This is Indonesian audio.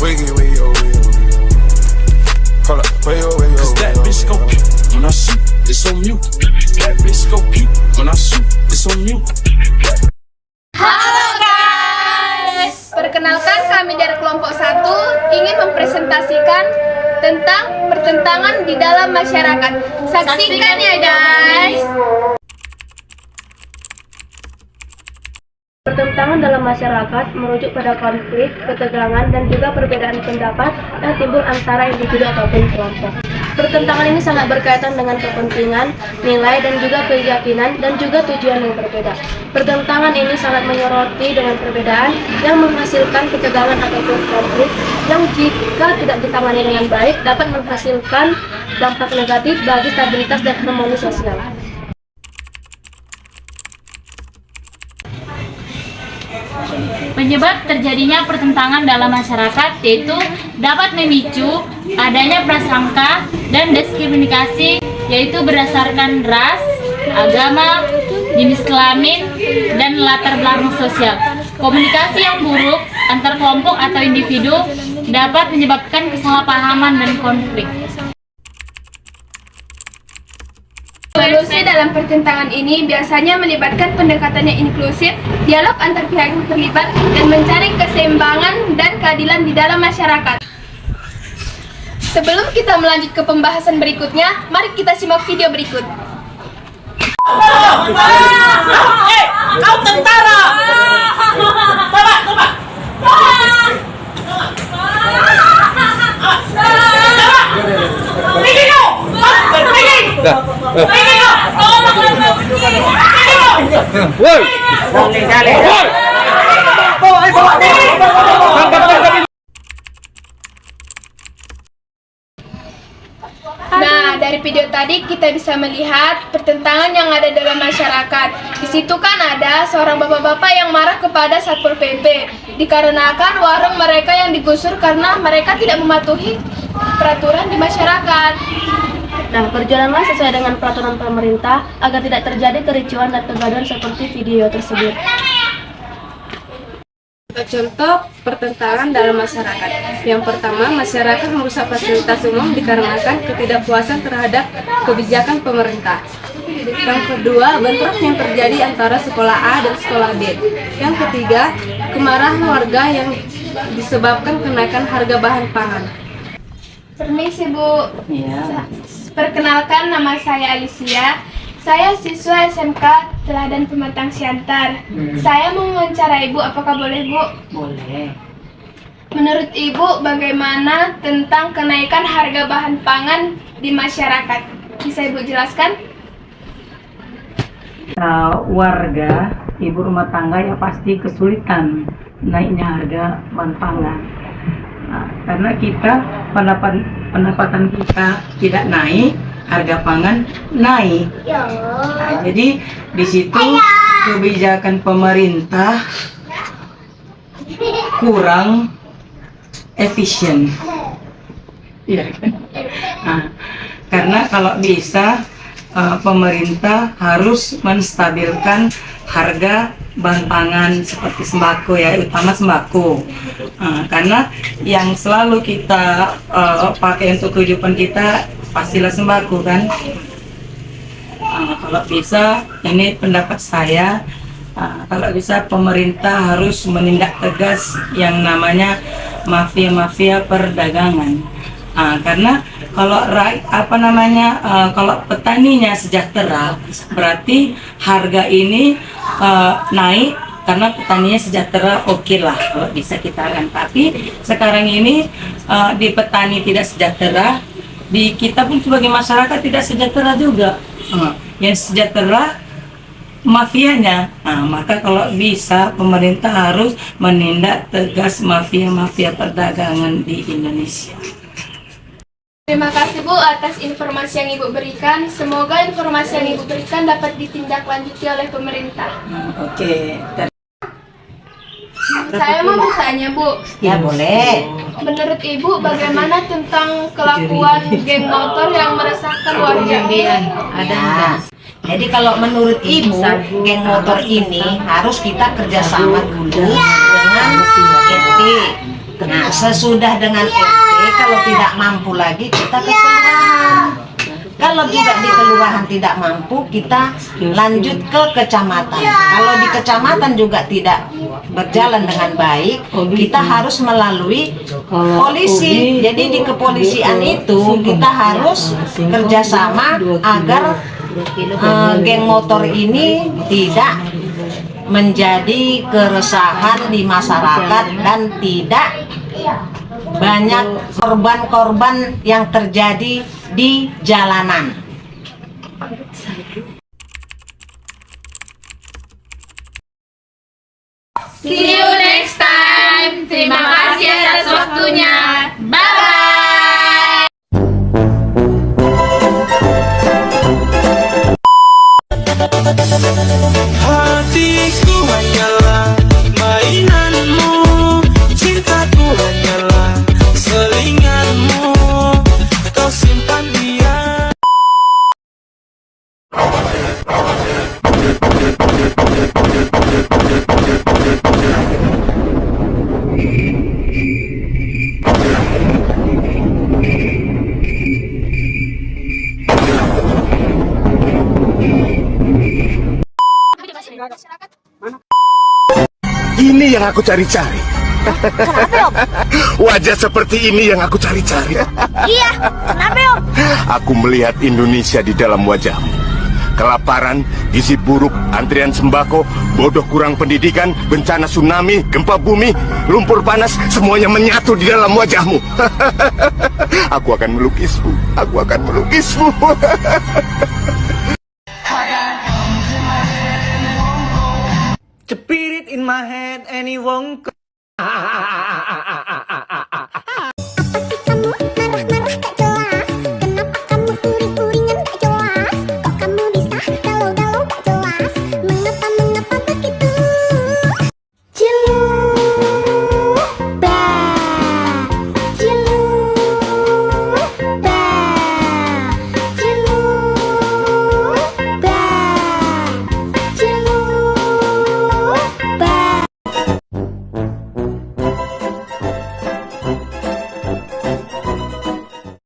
Wiggy, wiggy, oh, wiggy, oh, wiggy, oh. Hold up, wiggy, oh, wiggy, oh, Cause that wiggy, bitch go oh, wiggy, puke when I shoot, it's on mute. That bitch go puke when I shoot, it's on mute. Halo guys, perkenalkan kami dari kelompok 1 ingin mempresentasikan tentang pertentangan di dalam masyarakat. Saksikan ya guys. Pertentangan dalam masyarakat merujuk pada konflik, ketegangan, dan juga perbedaan pendapat yang timbul antara individu ataupun kelompok. Pertentangan ini sangat berkaitan dengan kepentingan, nilai, dan juga keyakinan, dan juga tujuan yang berbeda. Pertentangan ini sangat menyoroti dengan perbedaan yang menghasilkan ketegangan ataupun konflik yang jika tidak ditangani dengan baik dapat menghasilkan dampak negatif bagi stabilitas dan harmoni sosial. Penyebab terjadinya pertentangan dalam masyarakat yaitu dapat memicu adanya prasangka dan diskriminasi yaitu berdasarkan ras, agama, jenis kelamin, dan latar belakang sosial. Komunikasi yang buruk antar kelompok atau individu dapat menyebabkan kesalahpahaman dan konflik. Solusi dalam pertentangan ini biasanya melibatkan pendekatan yang inklusif, dialog antar pihak yang terlibat, dan mencari keseimbangan dan keadilan di dalam masyarakat. Sebelum kita melanjut ke pembahasan berikutnya, mari kita simak video berikut. Kau tentara! Coba! Pergi kau! Pergi! Pergi kau! Woi! Nah, dari video tadi kita bisa melihat pertentangan yang ada dalam masyarakat. Di situ kan ada seorang bapak-bapak yang marah kepada Satpol PP dikarenakan warung mereka yang digusur karena mereka tidak mematuhi peraturan di masyarakat. Nah, berjalanlah sesuai dengan peraturan pemerintah agar tidak terjadi kericuan dan kegaduhan seperti video tersebut. Contoh pertentangan dalam masyarakat. Yang pertama, masyarakat merusak fasilitas umum dikarenakan ketidakpuasan terhadap kebijakan pemerintah. Yang kedua, bentrok yang terjadi antara sekolah A dan sekolah B. Yang ketiga, kemarahan warga yang disebabkan kenaikan harga bahan pangan. Permisi Bu. Iya. Perkenalkan, nama saya Alicia. Saya siswa SMK Teladan Pematang Siantar. Saya mau wawancara Ibu, apakah boleh Bu? Boleh. Menurut Ibu, bagaimana tentang kenaikan harga bahan pangan di masyarakat? Bisa Ibu jelaskan? Warga, ibu rumah tangga ya pasti kesulitan naiknya harga bahan pangan. Nah, karena kita pendapatan kita tidak naik, harga pangan naik. Nah, jadi di situ kebijakan pemerintah kurang efisien. Iya kan? Nah, karena kalau bisa pemerintah harus menstabilkan harga bahan pangan seperti sembako ya, utama sembako. Karena yang selalu kita pakai untuk kehidupan kita pastilah sembako kan. Kalau bisa, ini pendapat saya, kalau bisa pemerintah harus menindak tegas yang namanya mafia-mafia perdagangan. Karena kalau kalau petaninya sejahtera, berarti harga ini naik karena petaninya sejahtera, oke lah kalau bisa kita kan. Tapi sekarang ini di petani tidak sejahtera, di kita pun sebagai masyarakat tidak sejahtera juga. Yang sejahtera mafianya. Maka kalau bisa pemerintah harus menindak tegas mafia-mafia perdagangan di Indonesia. Terima kasih Bu atas informasi yang Ibu berikan. Semoga informasi yang Ibu berikan dapat ditindaklanjuti oleh pemerintah. Oke. Saya mau bertanya Bu. Ya boleh. Menurut Ibu bagaimana tentang kelakuan geng motor yang meresahkan warga? Ada. Jadi kalau menurut Ibu, geng motor ini harus kita kerjasama dulu dengan GP. Nah, sesudah dengan RT, kalau tidak mampu lagi kita ke kelurahan. Kalau tidak di kelurahan tidak mampu, kita lanjut ke kecamatan. Kalau di kecamatan juga tidak berjalan dengan baik, kita harus melalui polisi. Jadi di kepolisian itu kita harus kerjasama agar geng motor ini tidak menjadi keresahan di masyarakat dan tidak banyak korban-korban yang terjadi di jalanan. See you next time. Terima kasih atas waktunya. Bye-bye. Hatiku hanyalah mainanmu, cintaku hanyalah selinganmu, kau simpan dia. Ini yang aku cari-cari. Wajah seperti ini yang aku cari-cari. Iya, kenapa Om? Aku melihat Indonesia di dalam wajahmu. Kelaparan, gizi buruk, antrian sembako, bodoh kurang pendidikan, bencana tsunami, gempa bumi, lumpur panas, semuanya menyatu di dalam wajahmu. Aku akan melukismu. Aku akan melukismu. Spirit in my head and it won't go.